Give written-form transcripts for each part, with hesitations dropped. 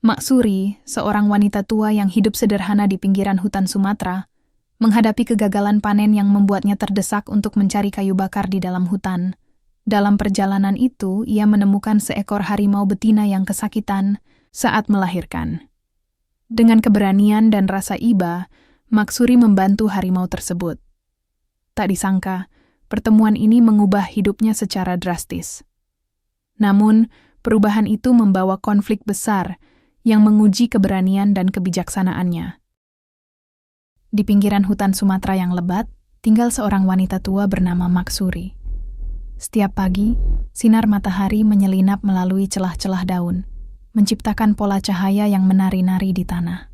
Maksuri, seorang wanita tua yang hidup sederhana di pinggiran hutan Sumatera, menghadapi kegagalan panen yang membuatnya terdesak untuk mencari kayu bakar di dalam hutan. Dalam perjalanan itu, ia menemukan seekor harimau betina yang kesakitan saat melahirkan. Dengan keberanian dan rasa iba, Maksuri membantu harimau tersebut. Tak disangka, pertemuan ini mengubah hidupnya secara drastis. Namun, perubahan itu membawa konflik besar yang menguji keberanian dan kebijaksanaannya. Di pinggiran hutan Sumatera yang lebat, tinggal seorang wanita tua bernama Maksuri. Setiap pagi, sinar matahari menyelinap melalui celah-celah daun, menciptakan pola cahaya yang menari-nari di tanah.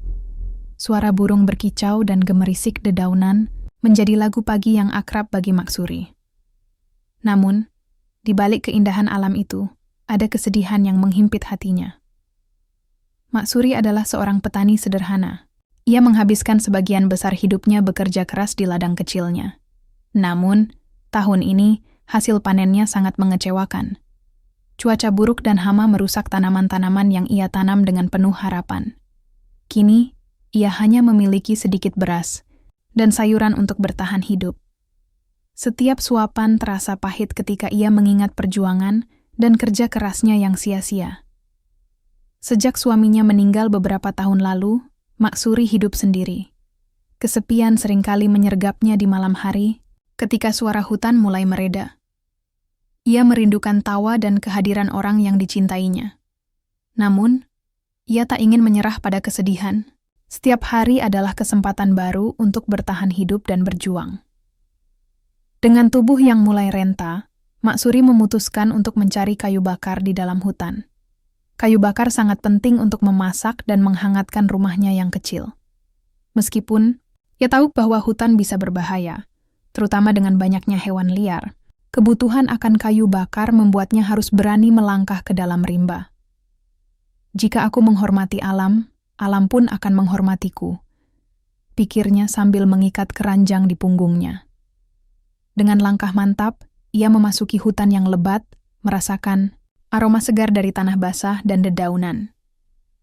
Suara burung berkicau dan gemerisik dedaunan menjadi lagu pagi yang akrab bagi Maksuri. Namun, di balik keindahan alam itu, ada kesedihan yang menghimpit hatinya. Maksuri adalah seorang petani sederhana. Ia menghabiskan sebagian besar hidupnya bekerja keras di ladang kecilnya. Namun, tahun ini hasil panennya sangat mengecewakan. Cuaca buruk dan hama merusak tanaman-tanaman yang ia tanam dengan penuh harapan. Kini, ia hanya memiliki sedikit beras dan sayuran untuk bertahan hidup. Setiap suapan terasa pahit ketika ia mengingat perjuangan dan kerja kerasnya yang sia-sia. Sejak suaminya meninggal beberapa tahun lalu, Maksuri hidup sendiri. Kesepian seringkali menyergapnya di malam hari ketika suara hutan mulai mereda. Ia merindukan tawa dan kehadiran orang yang dicintainya. Namun, ia tak ingin menyerah pada kesedihan. Setiap hari adalah kesempatan baru untuk bertahan hidup dan berjuang. Dengan tubuh yang mulai renta, Maksuri memutuskan untuk mencari kayu bakar di dalam hutan. Kayu bakar sangat penting untuk memasak dan menghangatkan rumahnya yang kecil. Meskipun ia tahu bahwa hutan bisa berbahaya, terutama dengan banyaknya hewan liar, kebutuhan akan kayu bakar membuatnya harus berani melangkah ke dalam rimba. Jika aku menghormati alam, alam pun akan menghormatiku, pikirnya sambil mengikat keranjang di punggungnya. Dengan langkah mantap, ia memasuki hutan yang lebat, merasakan aroma segar dari tanah basah dan dedaunan.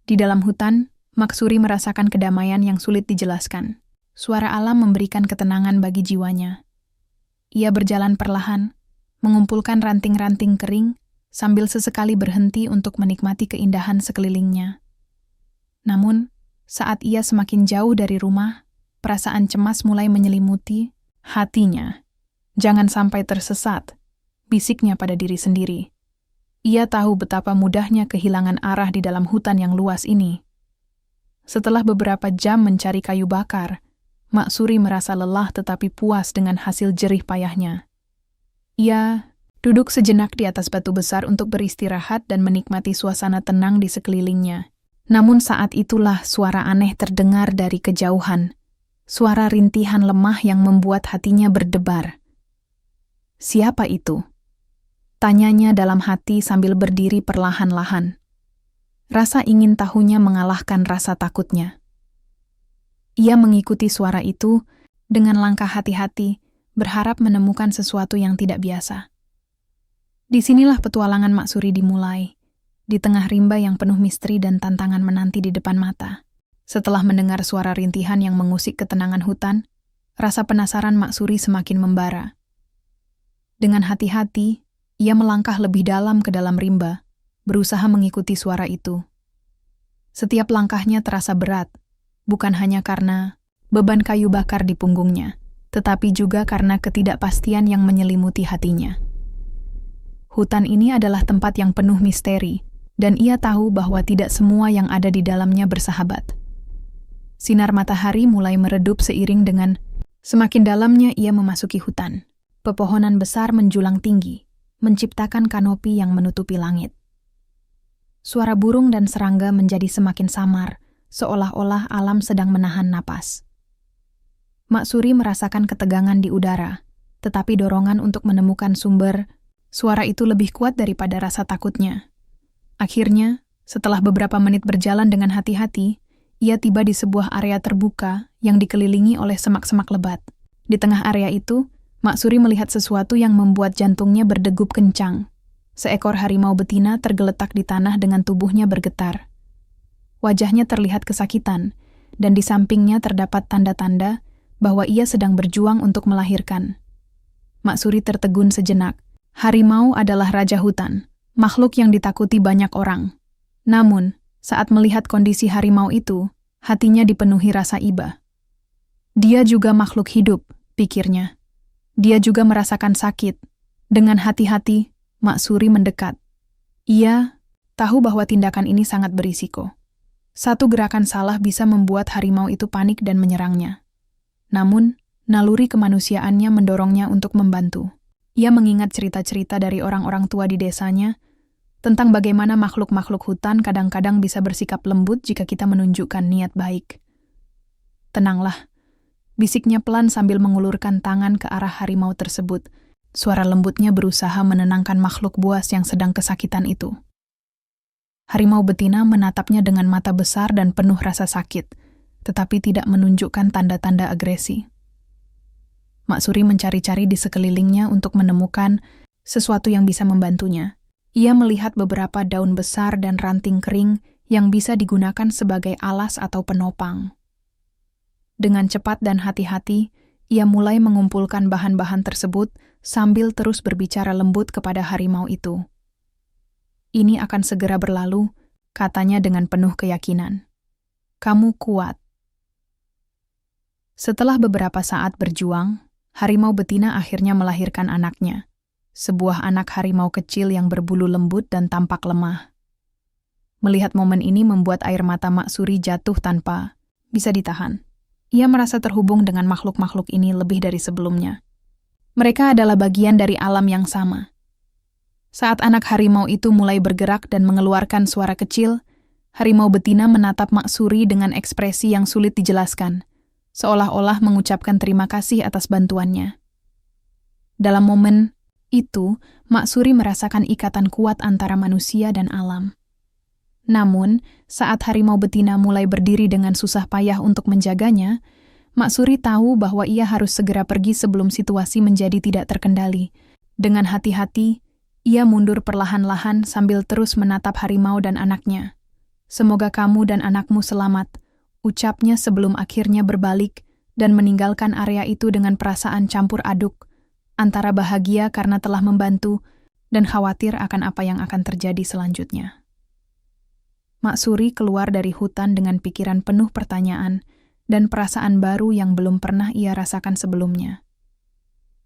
Di dalam hutan, Maksuri merasakan kedamaian yang sulit dijelaskan. Suara alam memberikan ketenangan bagi jiwanya. Ia berjalan perlahan, mengumpulkan ranting-ranting kering, sambil sesekali berhenti untuk menikmati keindahan sekelilingnya. Namun, saat ia semakin jauh dari rumah, perasaan cemas mulai menyelimuti hatinya. Jangan sampai tersesat, bisiknya pada diri sendiri. Ia tahu betapa mudahnya kehilangan arah di dalam hutan yang luas ini. Setelah beberapa jam mencari kayu bakar, Maksuri merasa lelah tetapi puas dengan hasil jerih payahnya. Ia duduk sejenak di atas batu besar untuk beristirahat dan menikmati suasana tenang di sekelilingnya. Namun saat itulah suara aneh terdengar dari kejauhan. Suara rintihan lemah yang membuat hatinya berdebar. Siapa itu? Tanyanya dalam hati sambil berdiri perlahan-lahan. Rasa ingin tahunya mengalahkan rasa takutnya. Ia mengikuti suara itu dengan langkah hati-hati, berharap menemukan sesuatu yang tidak biasa. Disinilah petualangan Maksuri dimulai, di tengah rimba yang penuh misteri dan tantangan menanti di depan mata. Setelah mendengar suara rintihan yang mengusik ketenangan hutan, rasa penasaran Maksuri semakin membara. Dengan hati-hati, ia melangkah lebih dalam ke dalam rimba, berusaha mengikuti suara itu. Setiap langkahnya terasa berat, bukan hanya karena beban kayu bakar di punggungnya, tetapi juga karena ketidakpastian yang menyelimuti hatinya. Hutan ini adalah tempat yang penuh misteri, dan ia tahu bahwa tidak semua yang ada di dalamnya bersahabat. Sinar matahari mulai meredup seiring dengan semakin dalamnya ia memasuki hutan. Pepohonan besar menjulang tinggi, menciptakan kanopi yang menutupi langit. Suara burung dan serangga menjadi semakin samar, seolah-olah alam sedang menahan napas. Maksuri merasakan ketegangan di udara, tetapi dorongan untuk menemukan sumber suara itu lebih kuat daripada rasa takutnya. Akhirnya, setelah beberapa menit berjalan dengan hati-hati, ia tiba di sebuah area terbuka yang dikelilingi oleh semak-semak lebat. Di tengah area itu, Maksuri melihat sesuatu yang membuat jantungnya berdegup kencang. Seekor harimau betina tergeletak di tanah dengan tubuhnya bergetar. Wajahnya terlihat kesakitan, dan di sampingnya terdapat tanda-tanda bahwa ia sedang berjuang untuk melahirkan. Maksuri tertegun sejenak. Harimau adalah raja hutan, makhluk yang ditakuti banyak orang. Namun, saat melihat kondisi harimau itu, hatinya dipenuhi rasa iba. Dia juga makhluk hidup, pikirnya. Dia juga merasakan sakit. Dengan hati-hati, Maksuri mendekat. Ia tahu bahwa tindakan ini sangat berisiko. Satu gerakan salah bisa membuat harimau itu panik dan menyerangnya. Namun, naluri kemanusiaannya mendorongnya untuk membantu. Ia mengingat cerita-cerita dari orang-orang tua di desanya tentang bagaimana makhluk-makhluk hutan kadang-kadang bisa bersikap lembut jika kita menunjukkan niat baik. "Tenanglah," bisiknya pelan sambil mengulurkan tangan ke arah harimau tersebut. Suara lembutnya berusaha menenangkan makhluk buas yang sedang kesakitan itu. Harimau betina menatapnya dengan mata besar dan penuh rasa sakit, tetapi tidak menunjukkan tanda-tanda agresi. Maksuri mencari-cari di sekelilingnya untuk menemukan sesuatu yang bisa membantunya. Ia melihat beberapa daun besar dan ranting kering yang bisa digunakan sebagai alas atau penopang. Dengan cepat dan hati-hati, ia mulai mengumpulkan bahan-bahan tersebut sambil terus berbicara lembut kepada harimau itu. "Ini akan segera berlalu," katanya dengan penuh keyakinan. "Kamu kuat." Setelah beberapa saat berjuang, harimau betina akhirnya melahirkan anaknya, sebuah anak harimau kecil yang berbulu lembut dan tampak lemah. Melihat momen ini membuat air mata Maksuri jatuh tanpa bisa ditahan. Ia merasa terhubung dengan makhluk-makhluk ini lebih dari sebelumnya. Mereka adalah bagian dari alam yang sama. Saat anak harimau itu mulai bergerak dan mengeluarkan suara kecil, harimau betina menatap Maksuri dengan ekspresi yang sulit dijelaskan, seolah-olah mengucapkan terima kasih atas bantuannya. Dalam momen itu, Maksuri merasakan ikatan kuat antara manusia dan alam. Namun, saat harimau betina mulai berdiri dengan susah payah untuk menjaganya, Maksuri tahu bahwa ia harus segera pergi sebelum situasi menjadi tidak terkendali. Dengan hati-hati, ia mundur perlahan-lahan sambil terus menatap harimau dan anaknya. "Semoga kamu dan anakmu selamat," ucapnya sebelum akhirnya berbalik dan meninggalkan area itu dengan perasaan campur aduk, antara bahagia karena telah membantu dan khawatir akan apa yang akan terjadi selanjutnya. Maksuri keluar dari hutan dengan pikiran penuh pertanyaan dan perasaan baru yang belum pernah ia rasakan sebelumnya.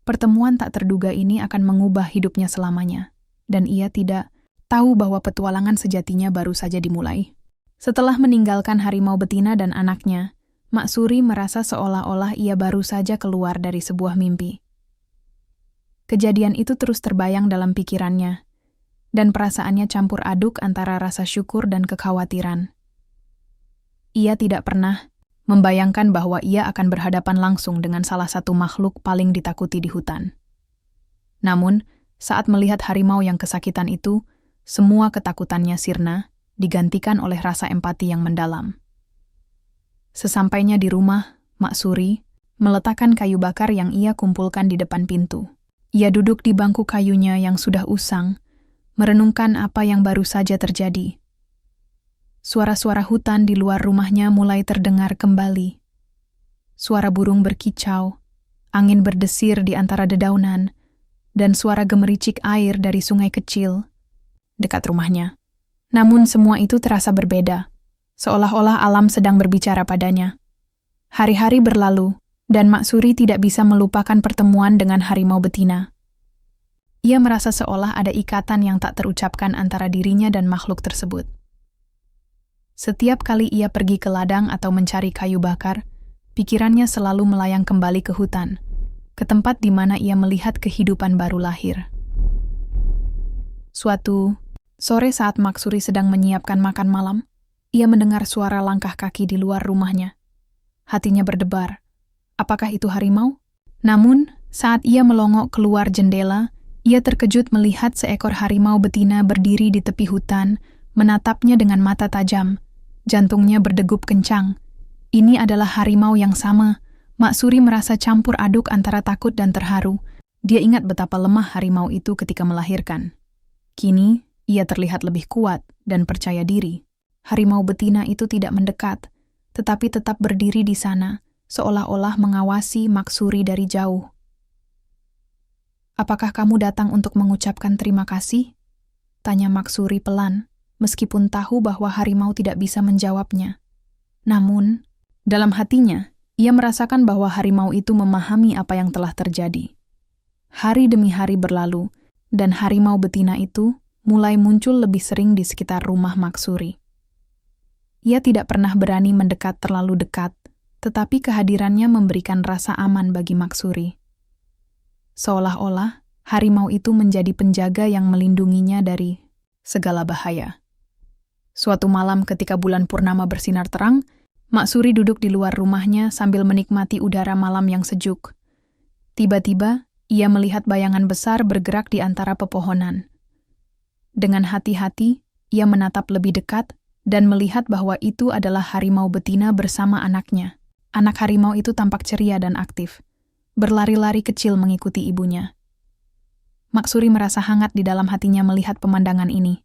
Pertemuan tak terduga ini akan mengubah hidupnya selamanya, dan ia tidak tahu bahwa petualangan sejatinya baru saja dimulai. Setelah meninggalkan harimau betina dan anaknya, Maksuri merasa seolah-olah ia baru saja keluar dari sebuah mimpi. Kejadian itu terus terbayang dalam pikirannya, dan perasaannya campur aduk antara rasa syukur dan kekhawatiran. Ia tidak pernah membayangkan bahwa ia akan berhadapan langsung dengan salah satu makhluk paling ditakuti di hutan. Namun, saat melihat harimau yang kesakitan itu, semua ketakutannya sirna, digantikan oleh rasa empati yang mendalam. Sesampainya di rumah, Maksuri meletakkan kayu bakar yang ia kumpulkan di depan pintu. Ia duduk di bangku kayunya yang sudah usang, merenungkan apa yang baru saja terjadi. Suara-suara hutan di luar rumahnya mulai terdengar kembali. Suara burung berkicau, angin berdesir di antara dedaunan, dan suara gemericik air dari sungai kecil dekat rumahnya. Namun semua itu terasa berbeda, seolah-olah alam sedang berbicara padanya. Hari-hari berlalu, dan Maksuri tidak bisa melupakan pertemuan dengan harimau betina. Ia merasa seolah ada ikatan yang tak terucapkan antara dirinya dan makhluk tersebut. Setiap kali ia pergi ke ladang atau mencari kayu bakar, pikirannya selalu melayang kembali ke hutan, ke tempat di mana ia melihat kehidupan baru lahir. Suatu sore saat Maksuri sedang menyiapkan makan malam, ia mendengar suara langkah kaki di luar rumahnya. Hatinya berdebar. Apakah itu harimau? Namun, saat ia melongok keluar jendela, ia terkejut melihat seekor harimau betina berdiri di tepi hutan, menatapnya dengan mata tajam. Jantungnya berdegup kencang. Ini adalah harimau yang sama. Maksuri merasa campur aduk antara takut dan terharu. Dia ingat betapa lemah harimau itu ketika melahirkan. Kini, ia terlihat lebih kuat dan percaya diri. Harimau betina itu tidak mendekat, tetapi tetap berdiri di sana, seolah-olah mengawasi Maksuri dari jauh. "Apakah kamu datang untuk mengucapkan terima kasih?" tanya Maksuri pelan, meskipun tahu bahwa harimau tidak bisa menjawabnya. Namun, dalam hatinya, ia merasakan bahwa harimau itu memahami apa yang telah terjadi. Hari demi hari berlalu, dan harimau betina itu mulai muncul lebih sering di sekitar rumah Maksuri. Ia tidak pernah berani mendekat terlalu dekat, tetapi kehadirannya memberikan rasa aman bagi Maksuri. Seolah-olah, harimau itu menjadi penjaga yang melindunginya dari segala bahaya. Suatu malam ketika bulan purnama bersinar terang, Maksuri duduk di luar rumahnya sambil menikmati udara malam yang sejuk. Tiba-tiba, ia melihat bayangan besar bergerak di antara pepohonan. Dengan hati-hati, ia menatap lebih dekat dan melihat bahwa itu adalah harimau betina bersama anaknya. Anak harimau itu tampak ceria dan aktif, berlari-lari kecil mengikuti ibunya. Maksuri merasa hangat di dalam hatinya melihat pemandangan ini.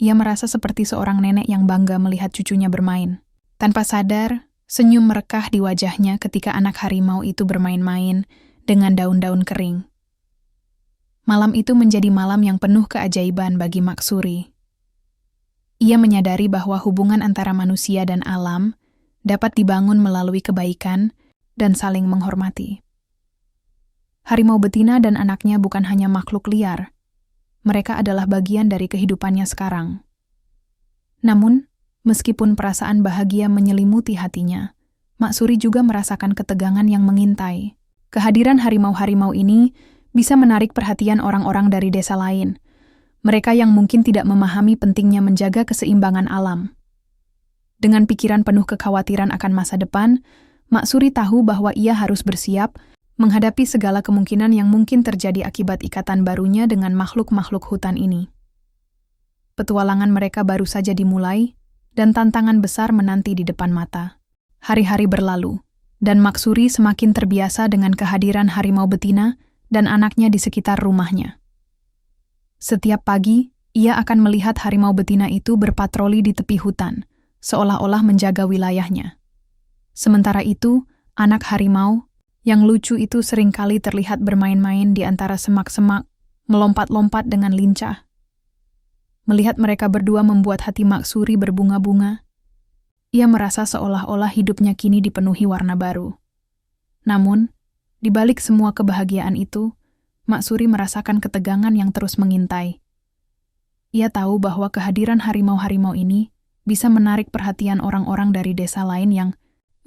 Ia merasa seperti seorang nenek yang bangga melihat cucunya bermain. Tanpa sadar, senyum merekah di wajahnya ketika anak harimau itu bermain-main dengan daun-daun kering. Malam itu menjadi malam yang penuh keajaiban bagi Maksuri. Ia menyadari bahwa hubungan antara manusia dan alam dapat dibangun melalui kebaikan dan saling menghormati. Harimau betina dan anaknya bukan hanya makhluk liar, mereka adalah bagian dari kehidupannya sekarang. Namun, meskipun perasaan bahagia menyelimuti hatinya, Maksuri juga merasakan ketegangan yang mengintai. Kehadiran harimau-harimau ini bisa menarik perhatian orang-orang dari desa lain, mereka yang mungkin tidak memahami pentingnya menjaga keseimbangan alam. Dengan pikiran penuh kekhawatiran akan masa depan, Maksuri tahu bahwa ia harus bersiap menghadapi segala kemungkinan yang mungkin terjadi akibat ikatan barunya dengan makhluk-makhluk hutan ini. Petualangan mereka baru saja dimulai, dan tantangan besar menanti di depan mata. Hari-hari berlalu, dan Maksuri semakin terbiasa dengan kehadiran harimau betina dan anaknya di sekitar rumahnya. Setiap pagi, ia akan melihat harimau betina itu berpatroli di tepi hutan, seolah-olah menjaga wilayahnya. Sementara itu, anak harimau yang lucu itu seringkali terlihat bermain-main di antara semak-semak, melompat-lompat dengan lincah. Melihat mereka berdua membuat hati Maksuri berbunga-bunga. Ia merasa seolah-olah hidupnya kini dipenuhi warna baru. Namun, di balik semua kebahagiaan itu, Maksuri merasakan ketegangan yang terus mengintai. Ia tahu bahwa kehadiran harimau-harimau ini bisa menarik perhatian orang-orang dari desa lain yang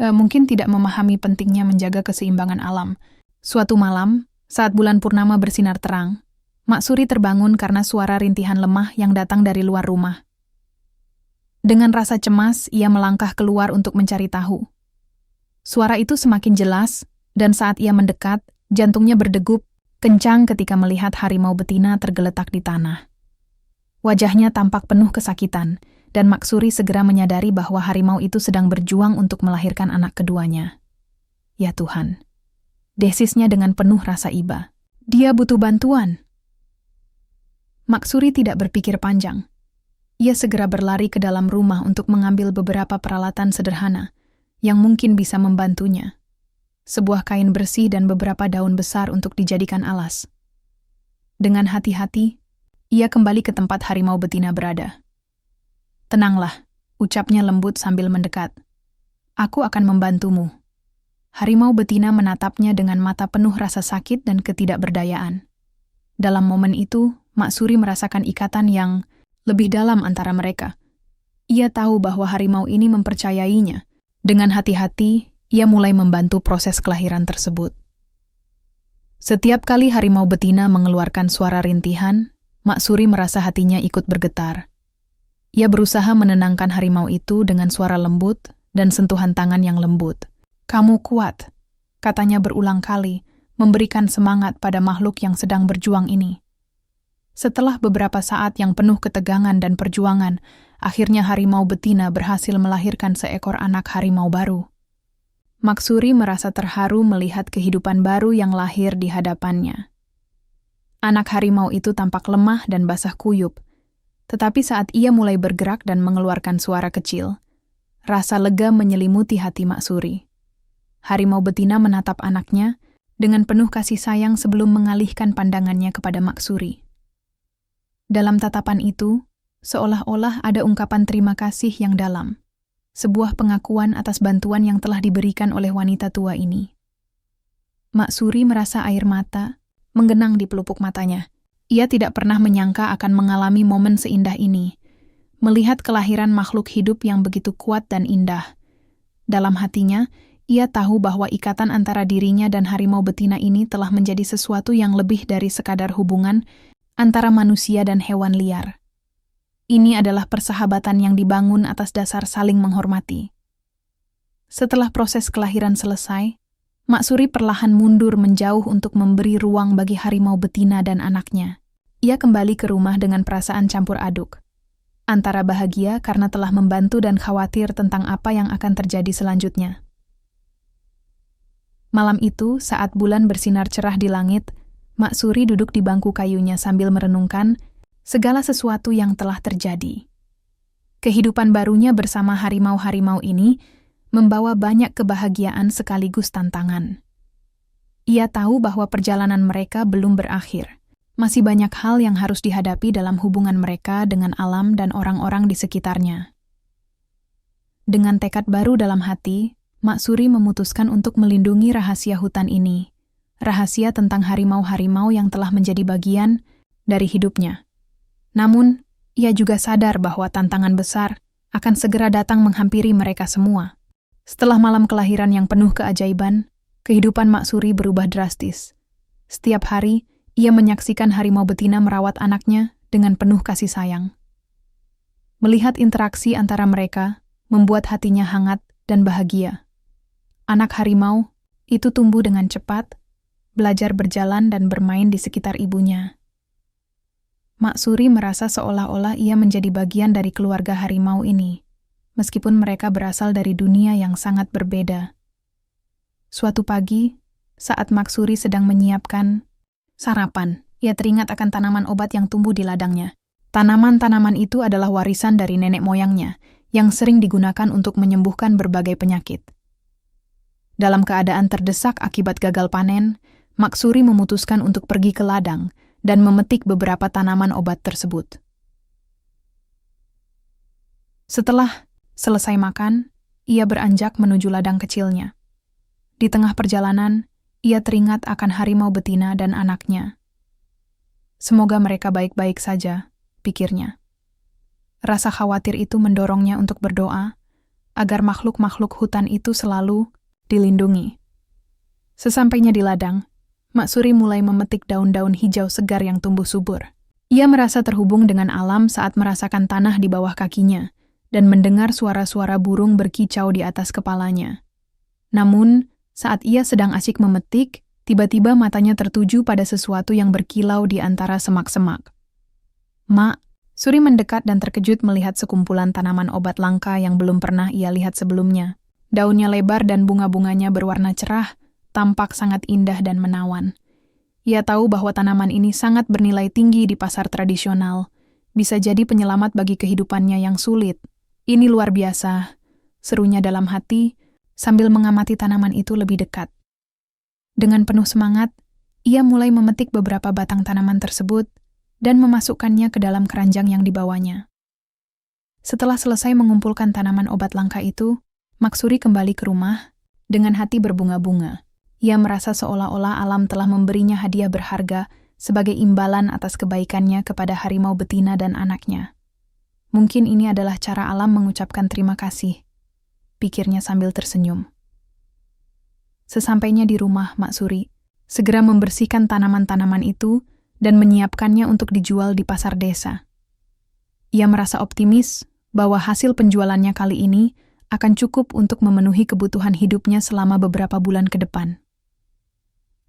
mungkin tidak memahami pentingnya menjaga keseimbangan alam. Suatu malam, saat bulan purnama bersinar terang, Maksuri terbangun karena suara rintihan lemah yang datang dari luar rumah. Dengan rasa cemas, ia melangkah keluar untuk mencari tahu. Suara itu semakin jelas, dan saat ia mendekat, jantungnya berdegup kencang ketika melihat harimau betina tergeletak di tanah. Wajahnya tampak penuh kesakitan, dan Maksuri segera menyadari bahwa harimau itu sedang berjuang untuk melahirkan anak keduanya. Ya Tuhan, desisnya dengan penuh rasa iba. Dia butuh bantuan. Maksuri tidak berpikir panjang. Ia segera berlari ke dalam rumah untuk mengambil beberapa peralatan sederhana yang mungkin bisa membantunya. Sebuah kain bersih dan beberapa daun besar untuk dijadikan alas. Dengan hati-hati, ia kembali ke tempat harimau betina berada. "Tenanglah," ucapnya lembut sambil mendekat. "Aku akan membantumu." Harimau betina menatapnya dengan mata penuh rasa sakit dan ketidakberdayaan. Dalam momen itu, Maksuri merasakan ikatan yang lebih dalam antara mereka. Ia tahu bahwa harimau ini mempercayainya. Dengan hati-hati, ia mulai membantu proses kelahiran tersebut. Setiap kali harimau betina mengeluarkan suara rintihan, Maksuri merasa hatinya ikut bergetar. Ia berusaha menenangkan harimau itu dengan suara lembut dan sentuhan tangan yang lembut. "Kamu kuat," katanya berulang kali, memberikan semangat pada makhluk yang sedang berjuang ini. Setelah beberapa saat yang penuh ketegangan dan perjuangan, akhirnya harimau betina berhasil melahirkan seekor anak harimau baru. Maksuri merasa terharu melihat kehidupan baru yang lahir di hadapannya. Anak harimau itu tampak lemah dan basah kuyup, Tetapi saat ia mulai bergerak dan mengeluarkan suara kecil, rasa lega menyelimuti hati Maksuri. Harimau betina menatap anaknya dengan penuh kasih sayang sebelum mengalihkan pandangannya kepada Maksuri. Dalam tatapan itu, seolah-olah ada ungkapan terima kasih yang dalam, sebuah pengakuan atas bantuan yang telah diberikan oleh wanita tua ini. Maksuri merasa air mata menggenang di pelupuk matanya. Ia tidak pernah menyangka akan mengalami momen seindah ini, melihat kelahiran makhluk hidup yang begitu kuat dan indah. Dalam hatinya, ia tahu bahwa ikatan antara dirinya dan harimau betina ini telah menjadi sesuatu yang lebih dari sekadar hubungan antara manusia dan hewan liar. Ini adalah persahabatan yang dibangun atas dasar saling menghormati. Setelah proses kelahiran selesai, Maksuri perlahan mundur menjauh untuk memberi ruang bagi harimau betina dan anaknya. Ia kembali ke rumah dengan perasaan campur aduk, antara bahagia karena telah membantu dan khawatir tentang apa yang akan terjadi selanjutnya. Malam itu, saat bulan bersinar cerah di langit, Maksuri duduk di bangku kayunya sambil merenungkan segala sesuatu yang telah terjadi. Kehidupan barunya bersama harimau-harimau ini membawa banyak kebahagiaan sekaligus tantangan. Ia tahu bahwa perjalanan mereka belum berakhir. Masih banyak hal yang harus dihadapi dalam hubungan mereka dengan alam dan orang-orang di sekitarnya. Dengan tekad baru dalam hati, Maksuri memutuskan untuk melindungi rahasia hutan ini, rahasia tentang harimau-harimau yang telah menjadi bagian dari hidupnya. Namun, ia juga sadar bahwa tantangan besar akan segera datang menghampiri mereka semua. Setelah malam kelahiran yang penuh keajaiban, kehidupan Maksuri berubah drastis. Setiap hari, ia menyaksikan harimau betina merawat anaknya dengan penuh kasih sayang. Melihat interaksi antara mereka, membuat hatinya hangat dan bahagia. Anak harimau itu tumbuh dengan cepat, belajar berjalan dan bermain di sekitar ibunya. Maksuri merasa seolah-olah ia menjadi bagian dari keluarga harimau ini, meskipun mereka berasal dari dunia yang sangat berbeda. Suatu pagi, saat Maksuri sedang menyiapkan sarapan, ia teringat akan tanaman obat yang tumbuh di ladangnya. Tanaman-tanaman itu adalah warisan dari nenek moyangnya, yang sering digunakan untuk menyembuhkan berbagai penyakit. Dalam keadaan terdesak akibat gagal panen, Maksuri memutuskan untuk pergi ke ladang dan memetik beberapa tanaman obat tersebut. Setelah selesai makan, ia beranjak menuju ladang kecilnya. Di tengah perjalanan, ia teringat akan harimau betina dan anaknya. Semoga mereka baik-baik saja, pikirnya. Rasa khawatir itu mendorongnya untuk berdoa agar makhluk-makhluk hutan itu selalu dilindungi. Sesampainya di ladang, Maksuri mulai memetik daun-daun hijau segar yang tumbuh subur. Ia merasa terhubung dengan alam saat merasakan tanah di bawah kakinya dan mendengar suara-suara burung berkicau di atas kepalanya. Namun, saat ia sedang asyik memetik, tiba-tiba matanya tertuju pada sesuatu yang berkilau di antara semak-semak. "Mak," Suri mendekat dan terkejut melihat sekumpulan tanaman obat langka yang belum pernah ia lihat sebelumnya. Daunnya lebar dan bunga-bunganya berwarna cerah, tampak sangat indah dan menawan. Ia tahu bahwa tanaman ini sangat bernilai tinggi di pasar tradisional, bisa jadi penyelamat bagi kehidupannya yang sulit. "Ini luar biasa," serunya dalam hati, sambil mengamati tanaman itu lebih dekat. Dengan penuh semangat, ia mulai memetik beberapa batang tanaman tersebut dan memasukkannya ke dalam keranjang yang dibawanya. Setelah selesai mengumpulkan tanaman obat langka itu, Maksuri kembali ke rumah dengan hati berbunga-bunga. Ia merasa seolah-olah alam telah memberinya hadiah berharga sebagai imbalan atas kebaikannya kepada harimau betina dan anaknya. Mungkin ini adalah cara alam mengucapkan terima kasih, pikirnya sambil tersenyum. Sesampainya di rumah, Maksuri segera membersihkan tanaman-tanaman itu dan menyiapkannya untuk dijual di pasar desa. Ia merasa optimis bahwa hasil penjualannya kali ini akan cukup untuk memenuhi kebutuhan hidupnya selama beberapa bulan ke depan.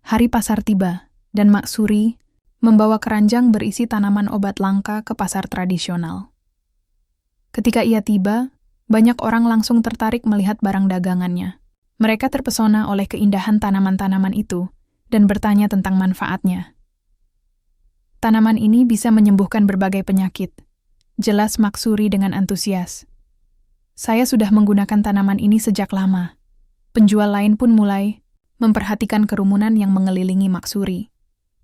Hari pasar tiba, dan Maksuri membawa keranjang berisi tanaman obat langka ke pasar tradisional. Ketika ia tiba, banyak orang langsung tertarik melihat barang dagangannya. Mereka terpesona oleh keindahan tanaman-tanaman itu dan bertanya tentang manfaatnya. Tanaman ini bisa menyembuhkan berbagai penyakit. jelas Maksuri dengan antusias. Saya sudah menggunakan tanaman ini sejak lama. Penjual lain pun mulai memperhatikan kerumunan yang mengelilingi Maksuri.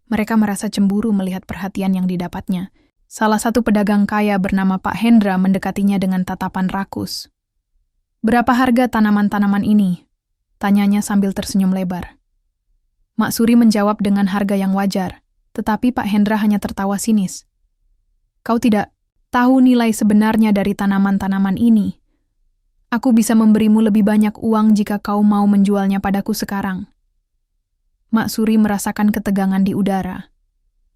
Mereka merasa cemburu melihat perhatian yang didapatnya. Salah satu pedagang kaya bernama Pak Hendra mendekatinya dengan tatapan rakus. "Berapa harga tanaman-tanaman ini?" tanyanya sambil tersenyum lebar. Maksuri menjawab dengan harga yang wajar, tetapi Pak Hendra hanya tertawa sinis. "Kau tidak tahu nilai sebenarnya dari tanaman-tanaman ini. Aku bisa memberimu lebih banyak uang jika kau mau menjualnya padaku sekarang." Maksuri merasakan ketegangan di udara.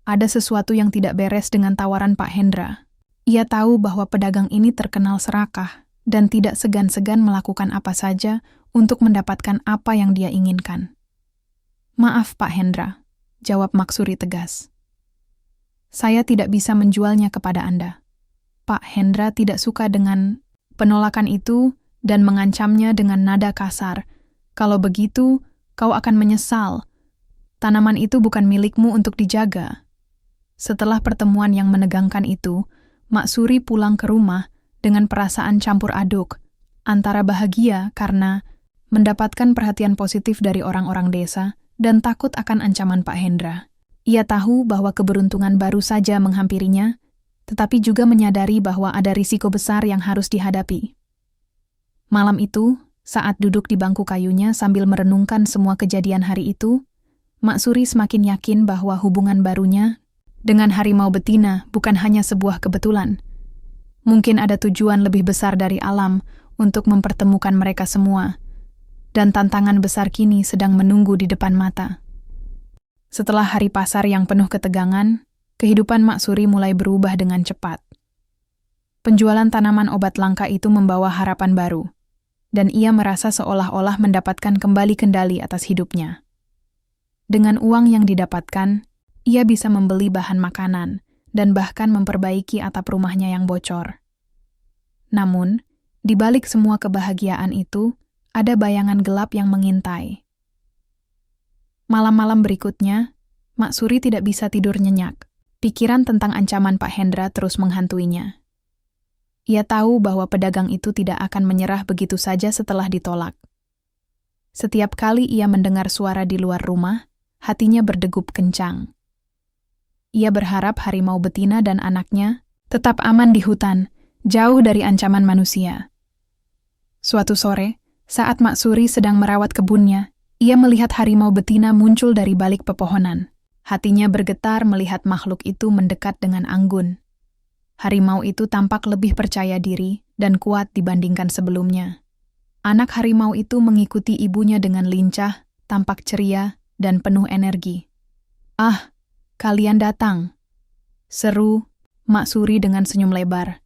Ada sesuatu yang tidak beres dengan tawaran Pak Hendra. Ia tahu bahwa pedagang ini terkenal serakah dan tidak segan-segan melakukan apa saja untuk mendapatkan apa yang dia inginkan. "Maaf Pak Hendra," jawab Maksuri tegas. "Saya tidak bisa menjualnya kepada Anda." Pak Hendra tidak suka dengan penolakan itu dan mengancamnya dengan nada kasar. "Kalau begitu, kau akan menyesal. Tanaman itu bukan milikmu untuk dijaga." Setelah pertemuan yang menegangkan itu, Maksuri pulang ke rumah dengan perasaan campur aduk, antara bahagia karena mendapatkan perhatian positif dari orang-orang desa dan takut akan ancaman Pak Hendra. Ia tahu bahwa keberuntungan baru saja menghampirinya, tetapi juga menyadari bahwa ada risiko besar yang harus dihadapi. Malam itu, saat duduk di bangku kayunya sambil merenungkan semua kejadian hari itu, Maksuri semakin yakin bahwa hubungan barunya dengan harimau betina bukan hanya sebuah kebetulan. Mungkin ada tujuan lebih besar dari alam untuk mempertemukan mereka semua, dan tantangan besar kini sedang menunggu di depan mata. Setelah hari pasar yang penuh ketegangan, kehidupan Maksuri mulai berubah dengan cepat. Penjualan tanaman obat langka itu membawa harapan baru, dan ia merasa seolah-olah mendapatkan kembali kendali atas hidupnya. Dengan uang yang didapatkan, ia bisa membeli bahan makanan dan bahkan memperbaiki atap rumahnya yang bocor. Namun, di balik semua kebahagiaan itu, ada bayangan gelap yang mengintai. Malam-malam berikutnya, Maksuri tidak bisa tidur nyenyak. Pikiran tentang ancaman Pak Hendra terus menghantuinya. Ia tahu bahwa pedagang itu tidak akan menyerah begitu saja setelah ditolak. Setiap kali ia mendengar suara di luar rumah, hatinya berdegup kencang. Ia berharap harimau betina dan anaknya tetap aman di hutan, jauh dari ancaman manusia. Suatu sore, saat Maksuri sedang merawat kebunnya, ia melihat harimau betina muncul dari balik pepohonan. Hatinya bergetar melihat makhluk itu mendekat dengan anggun. Harimau itu tampak lebih percaya diri dan kuat dibandingkan sebelumnya. Anak harimau itu mengikuti ibunya dengan lincah, tampak ceria, dan penuh energi. "Ah, kalian datang," seru Maksuri dengan senyum lebar.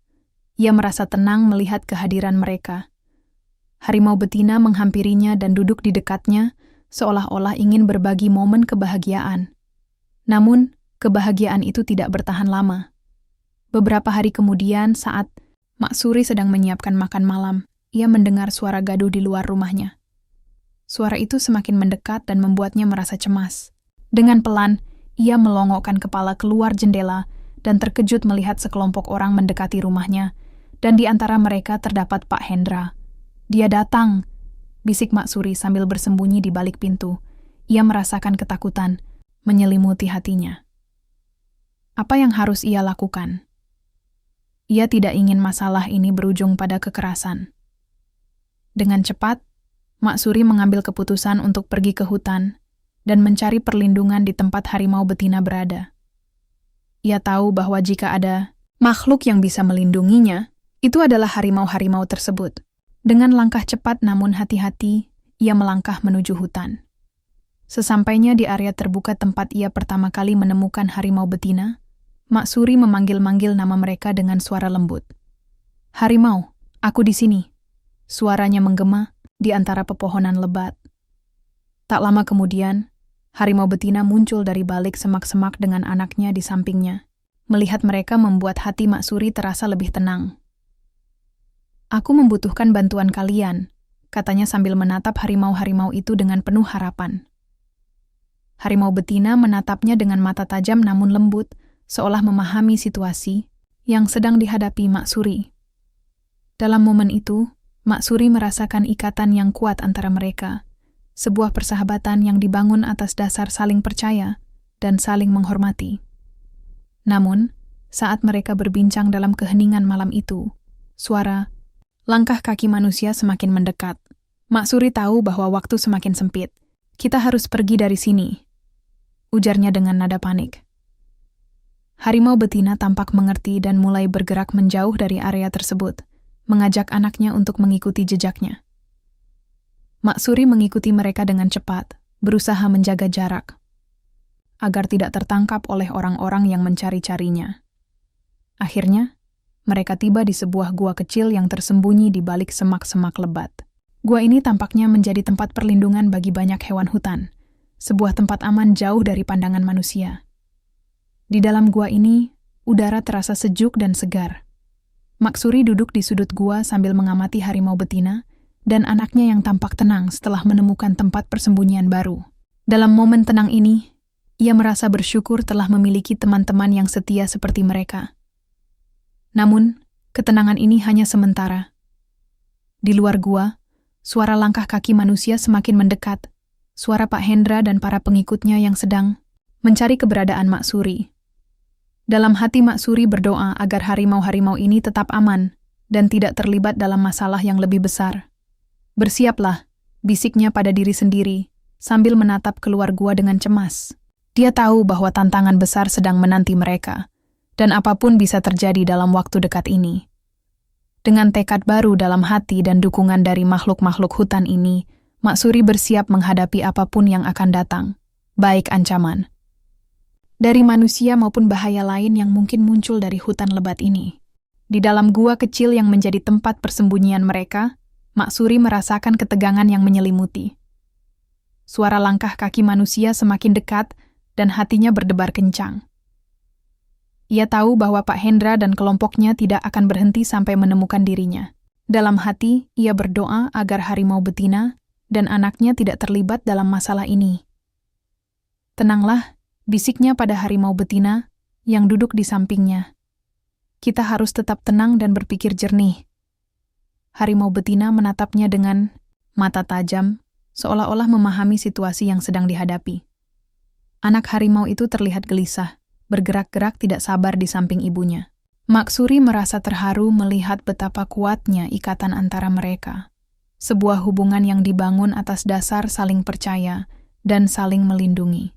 Ia merasa tenang melihat kehadiran mereka. Harimau betina menghampirinya dan duduk di dekatnya, seolah-olah ingin berbagi momen kebahagiaan. Namun, kebahagiaan itu tidak bertahan lama. Beberapa hari kemudian, saat Maksuri sedang menyiapkan makan malam, ia mendengar suara gaduh di luar rumahnya. Suara itu semakin mendekat dan membuatnya merasa cemas. Dengan pelan, ia melongokkan kepala keluar jendela dan terkejut melihat sekelompok orang mendekati rumahnya, dan di antara mereka terdapat Pak Hendra. "Dia datang," bisik Maksuri sambil bersembunyi di balik pintu. Ia merasakan ketakutan menyelimuti hatinya. Apa yang harus ia lakukan? Ia tidak ingin masalah ini berujung pada kekerasan. Dengan cepat, Maksuri mengambil keputusan untuk pergi ke hutan dan mencari perlindungan di tempat harimau betina berada. Ia tahu bahwa jika ada makhluk yang bisa melindunginya, itu adalah harimau-harimau tersebut. Dengan langkah cepat namun hati-hati, ia melangkah menuju hutan. Sesampainya di area terbuka tempat ia pertama kali menemukan harimau betina, Maksuri memanggil-manggil nama mereka dengan suara lembut. "Harimau, aku di sini." Suaranya menggema di antara pepohonan lebat. Tak lama kemudian, harimau betina muncul dari balik semak-semak dengan anaknya di sampingnya. Melihat mereka membuat hati Maksuri terasa lebih tenang. "Aku membutuhkan bantuan kalian," katanya sambil menatap harimau-harimau itu dengan penuh harapan. Harimau betina menatapnya dengan mata tajam namun lembut, seolah memahami situasi yang sedang dihadapi Mak Suri. Dalam momen itu, Mak Suri merasakan ikatan yang kuat antara mereka, sebuah persahabatan yang dibangun atas dasar saling percaya dan saling menghormati. Namun, saat mereka berbincang dalam keheningan malam itu, suara langkah kaki manusia semakin mendekat. Mak Suri tahu bahwa waktu semakin sempit. "Kita harus pergi dari sini," ujarnya dengan nada panik. Harimau betina tampak mengerti dan mulai bergerak menjauh dari area tersebut, mengajak anaknya untuk mengikuti jejaknya. Mak Suri mengikuti mereka dengan cepat, berusaha menjaga jarak, agar tidak tertangkap oleh orang-orang yang mencari-carinya. Akhirnya, mereka tiba di sebuah gua kecil yang tersembunyi di balik semak-semak lebat. Gua ini tampaknya menjadi tempat perlindungan bagi banyak hewan hutan, sebuah tempat aman jauh dari pandangan manusia. Di dalam gua ini, udara terasa sejuk dan segar. Mak Suri duduk di sudut gua sambil mengamati harimau betina dan anaknya yang tampak tenang setelah menemukan tempat persembunyian baru. Dalam momen tenang ini, ia merasa bersyukur telah memiliki teman-teman yang setia seperti mereka. Namun, ketenangan ini hanya sementara. Di luar gua, suara langkah kaki manusia semakin mendekat, suara Pak Hendra dan para pengikutnya yang sedang mencari keberadaan Mak Suri. Dalam hati Mak Suri berdoa agar harimau-harimau ini tetap aman dan tidak terlibat dalam masalah yang lebih besar. "Bersiaplah," bisiknya pada diri sendiri, sambil menatap keluar gua dengan cemas. Dia tahu bahwa tantangan besar sedang menanti mereka, dan apapun bisa terjadi dalam waktu dekat ini. Dengan tekad baru dalam hati dan dukungan dari makhluk-makhluk hutan ini, Mak Suri bersiap menghadapi apapun yang akan datang, baik ancaman dari manusia maupun bahaya lain yang mungkin muncul dari hutan lebat ini. Di dalam gua kecil yang menjadi tempat persembunyian mereka, Mak Suri merasakan ketegangan yang menyelimuti. Suara langkah kaki manusia semakin dekat dan hatinya berdebar kencang. Ia tahu bahwa Pak Hendra dan kelompoknya tidak akan berhenti sampai menemukan dirinya. Dalam hati, ia berdoa agar harimau betina dan anaknya tidak terlibat dalam masalah ini. "Tenanglah," bisiknya pada harimau betina yang duduk di sampingnya. "Kita harus tetap tenang dan berpikir jernih." Harimau betina menatapnya dengan mata tajam, seolah-olah memahami situasi yang sedang dihadapi. Anak harimau itu terlihat gelisah, bergerak-gerak tidak sabar di samping ibunya. Mak Suri merasa terharu melihat betapa kuatnya ikatan antara mereka. Sebuah hubungan yang dibangun atas dasar saling percaya dan saling melindungi.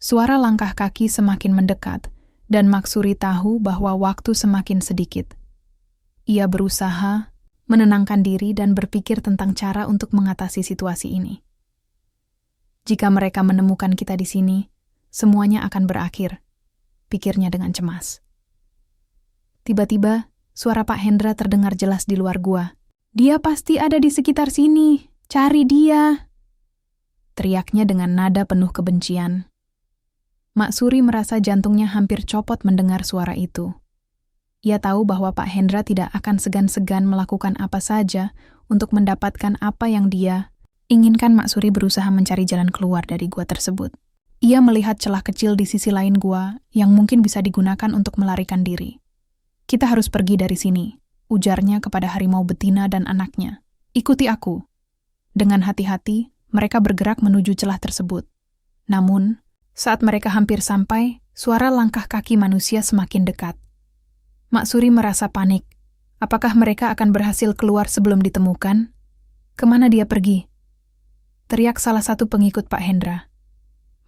Suara langkah kaki semakin mendekat, dan Mak Suri tahu bahwa waktu semakin sedikit. Ia berusaha menenangkan diri dan berpikir tentang cara untuk mengatasi situasi ini. "Jika mereka menemukan kita di sini, semuanya akan berakhir," pikirnya dengan cemas. Tiba-tiba, suara Pak Hendra terdengar jelas di luar gua. "Dia pasti ada di sekitar sini, cari dia!" teriaknya dengan nada penuh kebencian. Mak Suri merasa jantungnya hampir copot mendengar suara itu. Ia tahu bahwa Pak Hendra tidak akan segan-segan melakukan apa saja untuk mendapatkan apa yang dia inginkan. Mak Suri berusaha mencari jalan keluar dari gua tersebut. Ia melihat celah kecil di sisi lain gua yang mungkin bisa digunakan untuk melarikan diri. "Kita harus pergi dari sini," ujarnya kepada harimau betina dan anaknya. "Ikuti aku." Dengan hati-hati, mereka bergerak menuju celah tersebut. Namun, saat mereka hampir sampai, suara langkah kaki manusia semakin dekat. Mak Suri merasa panik. Apakah mereka akan berhasil keluar sebelum ditemukan? "Kemana dia pergi?" teriak salah satu pengikut Pak Hendra.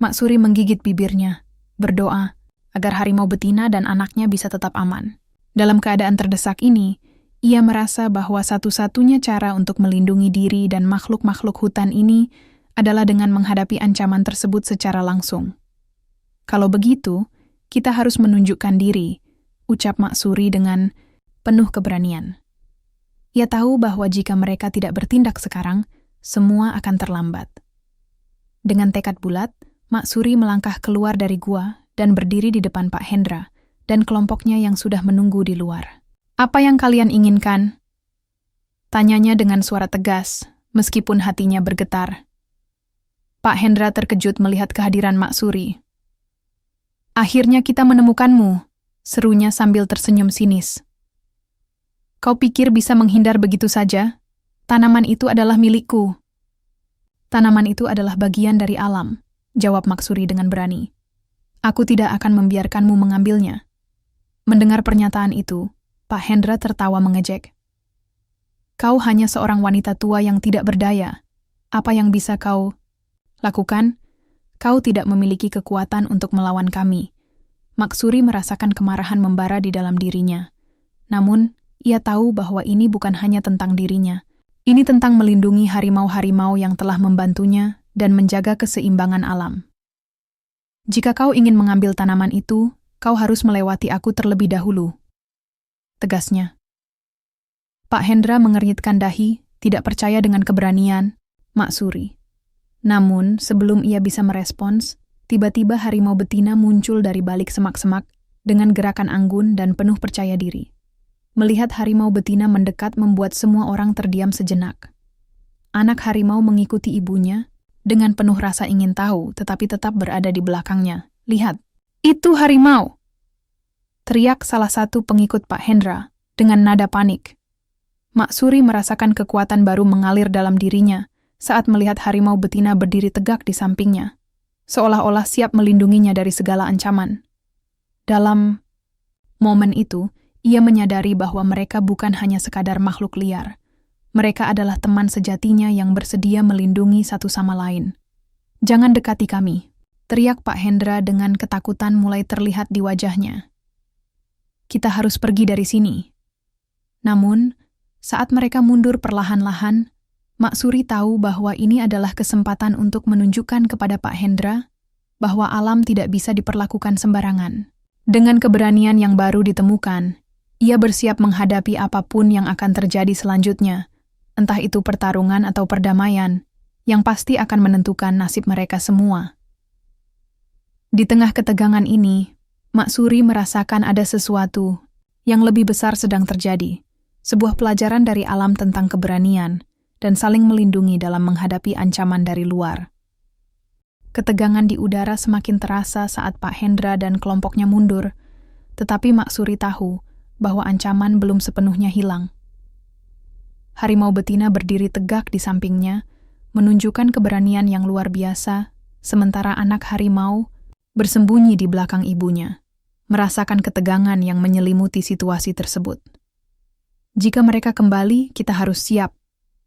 Mak Suri menggigit bibirnya, berdoa agar harimau betina dan anaknya bisa tetap aman. Dalam keadaan terdesak ini, ia merasa bahwa satu-satunya cara untuk melindungi diri dan makhluk-makhluk hutan ini adalah dengan menghadapi ancaman tersebut secara langsung. "Kalau begitu, kita harus menunjukkan diri," ucap Mak Suri dengan penuh keberanian. Ia tahu bahwa jika mereka tidak bertindak sekarang, semua akan terlambat. Dengan tekad bulat, Mak Suri melangkah keluar dari gua dan berdiri di depan Pak Hendra dan kelompoknya yang sudah menunggu di luar. "Apa yang kalian inginkan?" tanyanya dengan suara tegas, meskipun hatinya bergetar. Pak Hendra terkejut melihat kehadiran Mak Suri. "Akhirnya kita menemukanmu," serunya sambil tersenyum sinis. Kau pikir bisa menghindar begitu saja? Tanaman itu adalah milikku. Tanaman itu adalah bagian dari alam, jawab Maksuri dengan berani. Aku tidak akan membiarkanmu mengambilnya. Mendengar pernyataan itu, Pak Hendra tertawa mengejek. Kau hanya seorang wanita tua yang tidak berdaya. Apa yang bisa kau lakukan? Kau tidak memiliki kekuatan untuk melawan kami. Maksuri merasakan kemarahan membara di dalam dirinya. Namun, ia tahu bahwa ini bukan hanya tentang dirinya. Ini tentang melindungi harimau-harimau yang telah membantunya dan menjaga keseimbangan alam. Jika kau ingin mengambil tanaman itu, kau harus melewati aku terlebih dahulu. Tegasnya. Pak Hendra mengernyitkan dahi, tidak percaya dengan keberanian Maksuri. Namun, sebelum ia bisa merespons, tiba-tiba harimau betina muncul dari balik semak-semak dengan gerakan anggun dan penuh percaya diri. Melihat harimau betina mendekat membuat semua orang terdiam sejenak. Anak harimau mengikuti ibunya dengan penuh rasa ingin tahu, tetapi tetap berada di belakangnya. Lihat, itu harimau! Teriak salah satu pengikut Pak Hendra dengan nada panik. Maksuri merasakan kekuatan baru mengalir dalam dirinya saat melihat harimau betina berdiri tegak di sampingnya, seolah-olah siap melindunginya dari segala ancaman. Dalam momen itu, ia menyadari bahwa mereka bukan hanya sekadar makhluk liar. Mereka adalah teman sejatinya yang bersedia melindungi satu sama lain. Jangan dekati kami, teriak Pak Hendra dengan ketakutan mulai terlihat di wajahnya. Kita harus pergi dari sini. Namun, saat mereka mundur perlahan-lahan, Maksuri tahu bahwa ini adalah kesempatan untuk menunjukkan kepada Pak Hendra bahwa alam tidak bisa diperlakukan sembarangan. Dengan keberanian yang baru ditemukan, ia bersiap menghadapi apapun yang akan terjadi selanjutnya, entah itu pertarungan atau perdamaian, yang pasti akan menentukan nasib mereka semua. Di tengah ketegangan ini, Maksuri merasakan ada sesuatu yang lebih besar sedang terjadi, sebuah pelajaran dari alam tentang keberanian dan saling melindungi dalam menghadapi ancaman dari luar. Ketegangan di udara semakin terasa saat Pak Hendra dan kelompoknya mundur, tetapi Maksuri tahu bahwa ancaman belum sepenuhnya hilang. Harimau betina berdiri tegak di sampingnya, menunjukkan keberanian yang luar biasa, sementara anak harimau bersembunyi di belakang ibunya, merasakan ketegangan yang menyelimuti situasi tersebut. Jika mereka kembali, kita harus siap,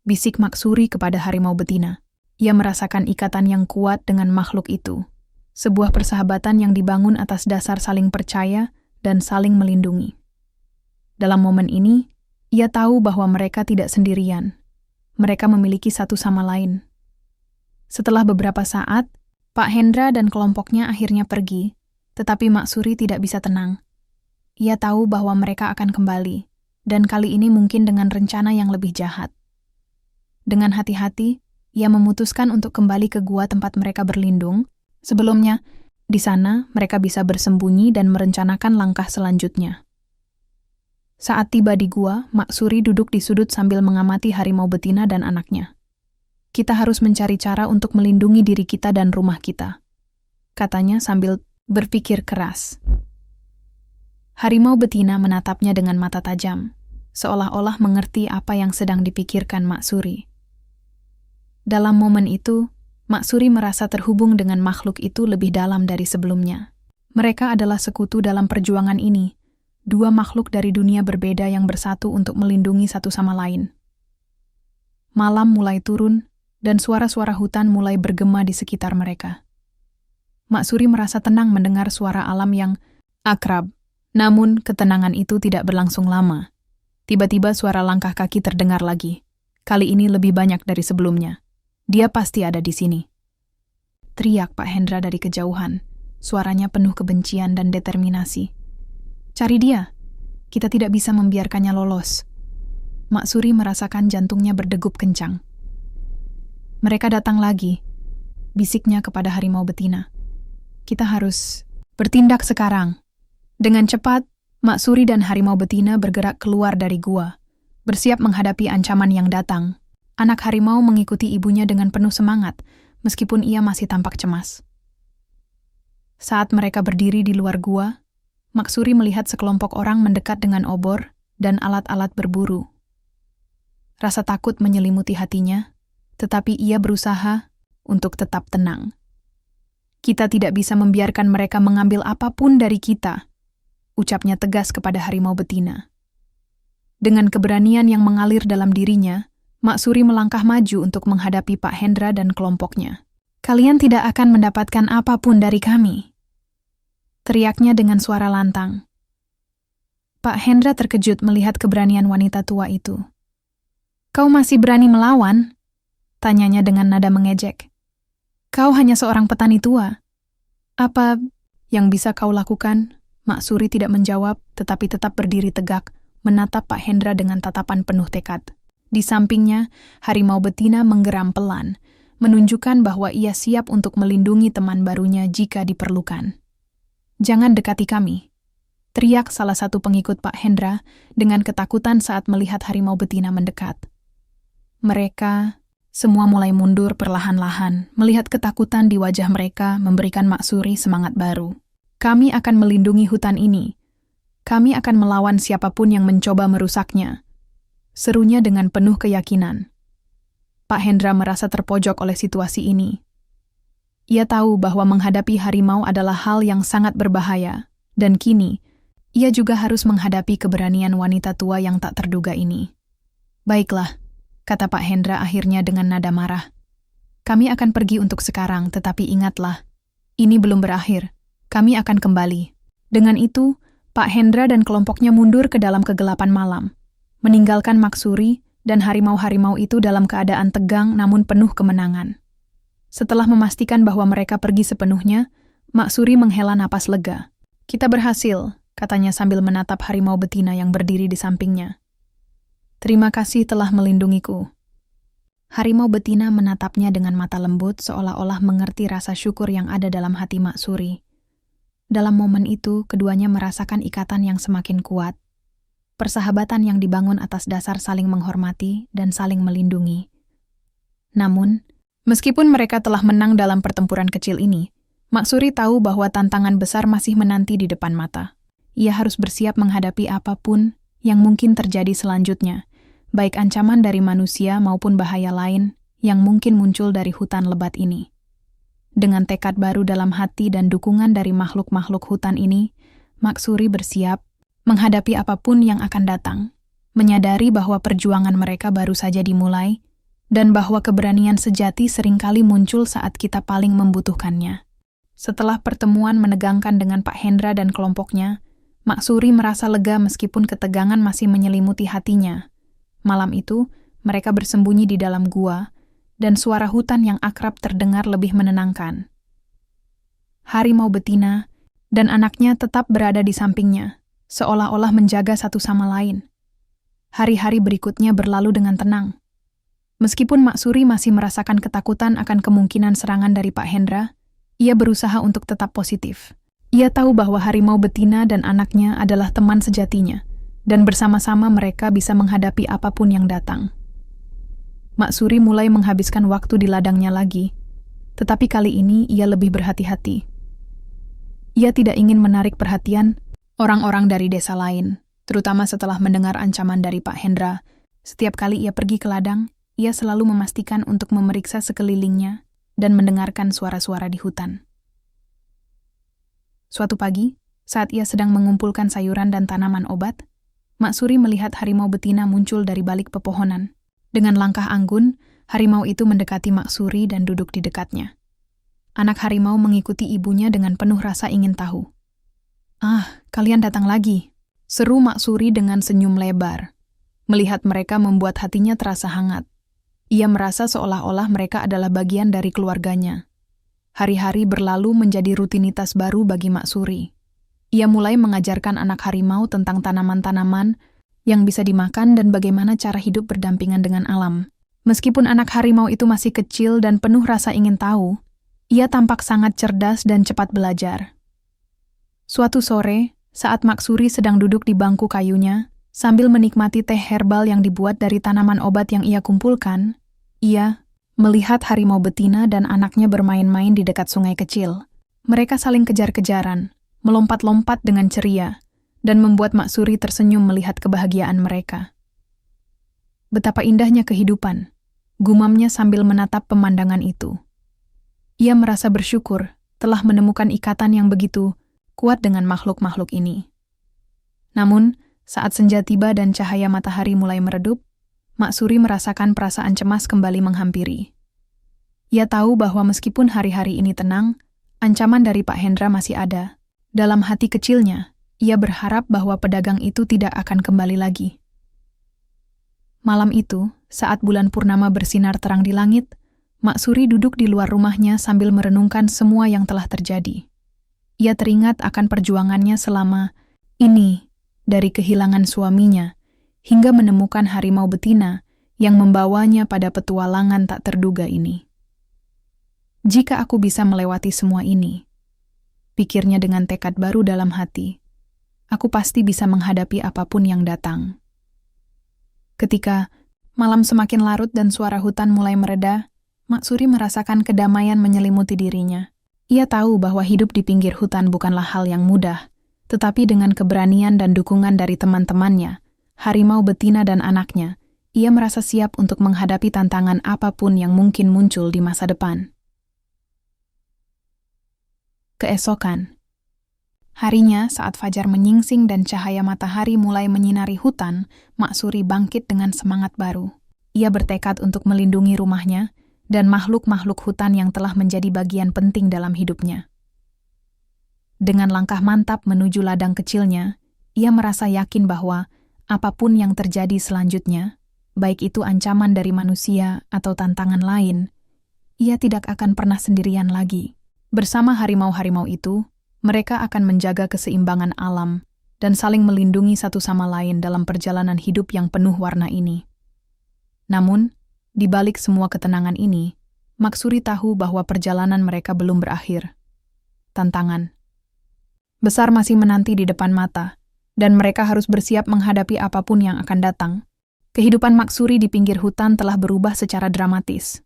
bisik Maksuri kepada harimau betina. Ia merasakan ikatan yang kuat dengan makhluk itu, sebuah persahabatan yang dibangun atas dasar saling percaya dan saling melindungi. Dalam momen ini, ia tahu bahwa mereka tidak sendirian. Mereka memiliki satu sama lain. Setelah beberapa saat, Pak Hendra dan kelompoknya akhirnya pergi, tetapi Maksuri tidak bisa tenang. Ia tahu bahwa mereka akan kembali, dan kali ini mungkin dengan rencana yang lebih jahat. Dengan hati-hati, ia memutuskan untuk kembali ke gua tempat mereka berlindung. Sebelumnya, di sana mereka bisa bersembunyi dan merencanakan langkah selanjutnya. Saat tiba di gua, Maksuri duduk di sudut sambil mengamati harimau betina dan anaknya. Kita harus mencari cara untuk melindungi diri kita dan rumah kita, katanya sambil berpikir keras. Harimau betina menatapnya dengan mata tajam, seolah-olah mengerti apa yang sedang dipikirkan Maksuri. Dalam momen itu, Maksuri merasa terhubung dengan makhluk itu lebih dalam dari sebelumnya. Mereka adalah sekutu dalam perjuangan ini, dua makhluk dari dunia berbeda yang bersatu untuk melindungi satu sama lain. Malam mulai turun, dan suara-suara hutan mulai bergema di sekitar mereka. Maksuri merasa tenang mendengar suara alam yang akrab, namun ketenangan itu tidak berlangsung lama. Tiba-tiba suara langkah kaki terdengar lagi. Kali ini lebih banyak dari sebelumnya. Dia pasti ada di sini. Teriak Pak Hendra dari kejauhan, suaranya penuh kebencian dan determinasi. Cari dia, kita tidak bisa membiarkannya lolos. Maksuri merasakan jantungnya berdegup kencang. Mereka datang lagi, bisiknya kepada harimau betina. Kita harus bertindak sekarang. Dengan cepat, Maksuri dan harimau betina bergerak keluar dari gua, bersiap menghadapi ancaman yang datang. Anak harimau mengikuti ibunya dengan penuh semangat, meskipun ia masih tampak cemas. Saat mereka berdiri di luar gua, Maksuri melihat sekelompok orang mendekat dengan obor dan alat-alat berburu. Rasa takut menyelimuti hatinya, tetapi ia berusaha untuk tetap tenang. Kita tidak bisa membiarkan mereka mengambil apapun dari kita, ucapnya tegas kepada harimau betina. Dengan keberanian yang mengalir dalam dirinya, Maksuri melangkah maju untuk menghadapi Pak Hendra dan kelompoknya. Kalian tidak akan mendapatkan apapun dari kami, teriaknya dengan suara lantang. Pak Hendra terkejut melihat keberanian wanita tua itu. Kau masih berani melawan? Tanyanya dengan nada mengejek. Kau hanya seorang petani tua. Apa yang bisa kau lakukan? Maksuri tidak menjawab, tetapi tetap berdiri tegak, menatap Pak Hendra dengan tatapan penuh tekad. Di sampingnya, harimau betina menggeram pelan, menunjukkan bahwa ia siap untuk melindungi teman barunya jika diperlukan. Jangan dekati kami, teriak salah satu pengikut Pak Hendra dengan ketakutan saat melihat harimau betina mendekat. Mereka semua mulai mundur perlahan-lahan, melihat ketakutan di wajah mereka memberikan Maksuri semangat baru. Kami akan melindungi hutan ini. Kami akan melawan siapapun yang mencoba merusaknya, serunya dengan penuh keyakinan. Pak Hendra merasa terpojok oleh situasi ini. Ia tahu bahwa menghadapi harimau adalah hal yang sangat berbahaya, dan kini, ia juga harus menghadapi keberanian wanita tua yang tak terduga ini. Baiklah, kata Pak Hendra akhirnya dengan nada marah. Kami akan pergi untuk sekarang, tetapi ingatlah, ini belum berakhir. Kami akan kembali. Dengan itu, Pak Hendra dan kelompoknya mundur ke dalam kegelapan malam, meninggalkan Maksuri dan harimau-harimau itu dalam keadaan tegang namun penuh kemenangan. Setelah memastikan bahwa mereka pergi sepenuhnya, Maksuri menghela napas lega. Kita berhasil, katanya sambil menatap harimau betina yang berdiri di sampingnya. Terima kasih telah melindungiku. Harimau betina menatapnya dengan mata lembut seolah-olah mengerti rasa syukur yang ada dalam hati Maksuri. Dalam momen itu, keduanya merasakan ikatan yang semakin kuat. Persahabatan yang dibangun atas dasar saling menghormati dan saling melindungi. Namun, meskipun mereka telah menang dalam pertempuran kecil ini, Maksuri tahu bahwa tantangan besar masih menanti di depan mata. Ia harus bersiap menghadapi apapun yang mungkin terjadi selanjutnya, baik ancaman dari manusia maupun bahaya lain yang mungkin muncul dari hutan lebat ini. Dengan tekad baru dalam hati dan dukungan dari makhluk-makhluk hutan ini, Maksuri bersiap menghadapi apapun yang akan datang, menyadari bahwa perjuangan mereka baru saja dimulai, dan bahwa keberanian sejati seringkali muncul saat kita paling membutuhkannya. Setelah pertemuan menegangkan dengan Pak Hendra dan kelompoknya, Maksuri merasa lega meskipun ketegangan masih menyelimuti hatinya. Malam itu, mereka bersembunyi di dalam gua, dan suara hutan yang akrab terdengar lebih menenangkan. Harimau betina dan anaknya tetap berada di sampingnya, seolah-olah menjaga satu sama lain. Hari-hari berikutnya berlalu dengan tenang. Meskipun Maksuri masih merasakan ketakutan akan kemungkinan serangan dari Pak Hendra, ia berusaha untuk tetap positif. Ia tahu bahwa harimau betina dan anaknya adalah teman sejatinya, dan bersama-sama mereka bisa menghadapi apapun yang datang. Maksuri mulai menghabiskan waktu di ladangnya lagi, tetapi kali ini ia lebih berhati-hati. Ia tidak ingin menarik perhatian orang-orang dari desa lain, terutama setelah mendengar ancaman dari Pak Hendra. Setiap kali ia pergi ke ladang, ia selalu memastikan untuk memeriksa sekelilingnya dan mendengarkan suara-suara di hutan. Suatu pagi, saat ia sedang mengumpulkan sayuran dan tanaman obat, Maksuri melihat harimau betina muncul dari balik pepohonan. Dengan langkah anggun, harimau itu mendekati Maksuri dan duduk di dekatnya. Anak harimau mengikuti ibunya dengan penuh rasa ingin tahu. "Ah, kalian datang lagi," seru Maksuri dengan senyum lebar. Melihat mereka membuat hatinya terasa hangat. Ia merasa seolah-olah mereka adalah bagian dari keluarganya. Hari-hari berlalu menjadi rutinitas baru bagi Maksuri. Ia mulai mengajarkan anak harimau tentang tanaman-tanaman yang bisa dimakan dan bagaimana cara hidup berdampingan dengan alam. Meskipun anak harimau itu masih kecil dan penuh rasa ingin tahu, ia tampak sangat cerdas dan cepat belajar. Suatu sore, saat Maksuri sedang duduk di bangku kayunya, sambil menikmati teh herbal yang dibuat dari tanaman obat yang ia kumpulkan, ia melihat harimau betina dan anaknya bermain-main di dekat sungai kecil. Mereka saling kejar-kejaran, melompat-lompat dengan ceria, dan membuat Mak Suri tersenyum melihat kebahagiaan mereka. Betapa indahnya kehidupan, gumamnya sambil menatap pemandangan itu. Ia merasa bersyukur telah menemukan ikatan yang begitu kuat dengan makhluk-makhluk ini. Namun, saat senja tiba dan cahaya matahari mulai meredup, Mak Suri merasakan perasaan cemas kembali menghampiri. Ia tahu bahwa meskipun hari-hari ini tenang, ancaman dari Pak Hendra masih ada. Dalam hati kecilnya, ia berharap bahwa pedagang itu tidak akan kembali lagi. Malam itu, saat bulan purnama bersinar terang di langit, Mak Suri duduk di luar rumahnya sambil merenungkan semua yang telah terjadi. Ia teringat akan perjuangannya selama ini, dari kehilangan suaminya, hingga menemukan harimau betina yang membawanya pada petualangan tak terduga ini. Jika aku bisa melewati semua ini, pikirnya dengan tekad baru dalam hati, aku pasti bisa menghadapi apapun yang datang. Ketika malam semakin larut dan suara hutan mulai mereda, Mak Suri merasakan kedamaian menyelimuti dirinya. Ia tahu bahwa hidup di pinggir hutan bukanlah hal yang mudah, tetapi dengan keberanian dan dukungan dari teman-temannya, harimau betina dan anaknya, ia merasa siap untuk menghadapi tantangan apapun yang mungkin muncul di masa depan. Keesokan, harinya saat fajar menyingsing dan cahaya matahari mulai menyinari hutan, Mak Suri bangkit dengan semangat baru. Ia bertekad untuk melindungi rumahnya dan makhluk-makhluk hutan yang telah menjadi bagian penting dalam hidupnya. Dengan langkah mantap menuju ladang kecilnya, ia merasa yakin bahwa apapun yang terjadi selanjutnya, baik itu ancaman dari manusia atau tantangan lain, ia tidak akan pernah sendirian lagi. Bersama harimau-harimau itu, mereka akan menjaga keseimbangan alam dan saling melindungi satu sama lain dalam perjalanan hidup yang penuh warna ini. Namun, di balik semua ketenangan ini, Mak Suri tahu bahwa perjalanan mereka belum berakhir. Tantangan besar masih menanti di depan mata, dan mereka harus bersiap menghadapi apapun yang akan datang. Kehidupan Mak Suri di pinggir hutan telah berubah secara dramatis.